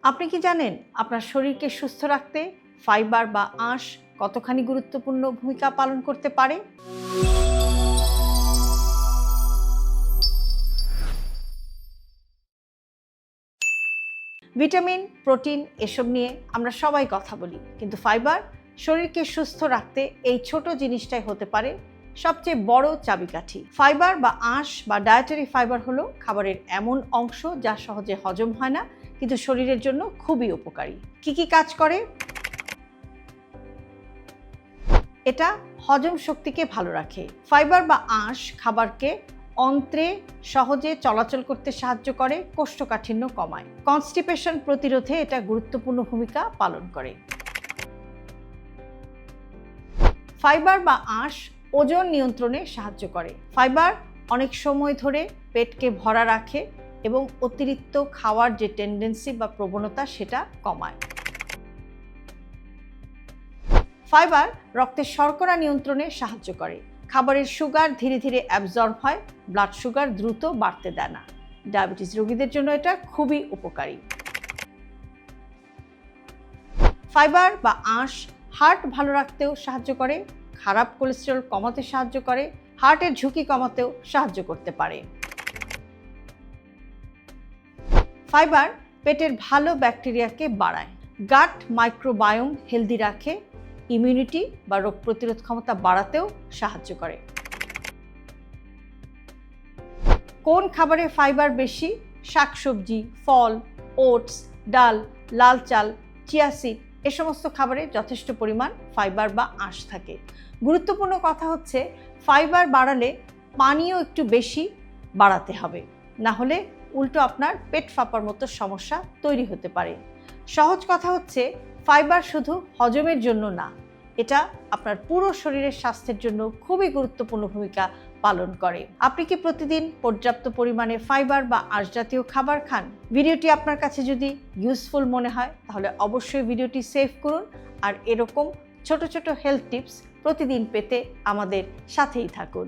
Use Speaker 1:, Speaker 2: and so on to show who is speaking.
Speaker 1: আপনি কি জানেন আপনার শরীরকে সুস্থ রাখতে ফাইবার বা আঁশ কতখানি গুরুত্বপূর্ণ ভূমিকা পালন করতে পারে? ভিটামিন, প্রোটিন এসব নিয়ে আমরা সবাই কথা বলি, কিন্তু ফাইবার শরীরকে সুস্থ রাখতে এই ছোট জিনিসটাই হতে পারে সবচেয়ে বড় চাবিকাঠি। ফাইবার বা আঁশ বা ডায়েটারি ফাইবার হলো খাবারের এমন অংশ যা সহজে হজম হয় না, কিন্তু শরীরের জন্য খুবই উপকারী। কি কাজ করে? এটা হজম শক্তিকে ভালো রাখে। ফাইবার বা আঁশ খাবারকে অন্ত্রে সহজে চলাচল করতে সাহায্য করে, কোষ্ঠকাঠিন্য কমায়, কনস্টিপেশন প্রতিরোধে এটা গুরুত্বপূর্ণ ভূমিকা পালন করে। ফাইবার বা আঁশ ওজন নিয়ন্ত্রণে সাহায্য করে। ফাইবার অনেক সময় ধরে পেটকে ভরা রাখে এবং অতিরিক্ত খাওয়ার যে টেন্ডেন্সি বা প্রবণতা সেটা কমায়। ফাইবার রক্তের শর্করা নিয়ন্ত্রণে সাহায্য করে। খাবারের সুগার ধীরে ধীরে অ্যাবজর্ব হয়, ব্লাড সুগার দ্রুত বাড়তে দেয় না। ডায়াবেটিস রোগীদের জন্য এটা খুবই উপকারী। ফাইবার বা আঁশ হার্ট ভালো রাখতেও সাহায্য করে, খারাপ কোলেস্টেরল কমাতে সাহায্য করে, হার্টের ঝুঁকি কমাতেও সাহায্য করতে পারে। ফাইবার পেটের ভালো ব্যাকটেরিয়াকে বাড়ায়, গাট মাইক্রোবায়োম হেলদি রাখে, ইমিউনিটি বা রোগ প্রতিরোধ ক্ষমতা বাড়াতেও সাহায্য করে। কোন খাবারে ফাইবার বেশি? শাকসবজি, ফল, ওটস, ডাল, লাল চাল, চিয়া সিড এ সমস্ত খাবারে যথেষ্ট পরিমাণ ফাইবার বা আঁশ থাকে। গুরুত্বপূর্ণ কথা হচ্ছে ফাইবার বাড়ালে পানিও একটু বেশি বাড়াতে হবে, না হলে উল্টো আপনার পেট ফাঁপার মতো সমস্যা তৈরি হতে পারে। সহজ কথা হচ্ছে ফাইবার শুধু হজমের জন্য না, এটা আপনার পুরো শরীরের স্বাস্থ্যের জন্য খুবই গুরুত্বপূর্ণ ভূমিকা পালন করে। আপনি কি প্রতিদিন পর্যাপ্ত পরিমাণে ফাইবার বা আঁশ জাতীয় খাবার খান? ভিডিওটি আপনার কাছে যদি ইউজফুল মনে হয় তাহলে অবশ্যই ভিডিওটি সেভ করুন, আর এরকম ছোট ছোট হেলথ টিপস প্রতিদিন পেতে আমাদের সাথেই থাকুন।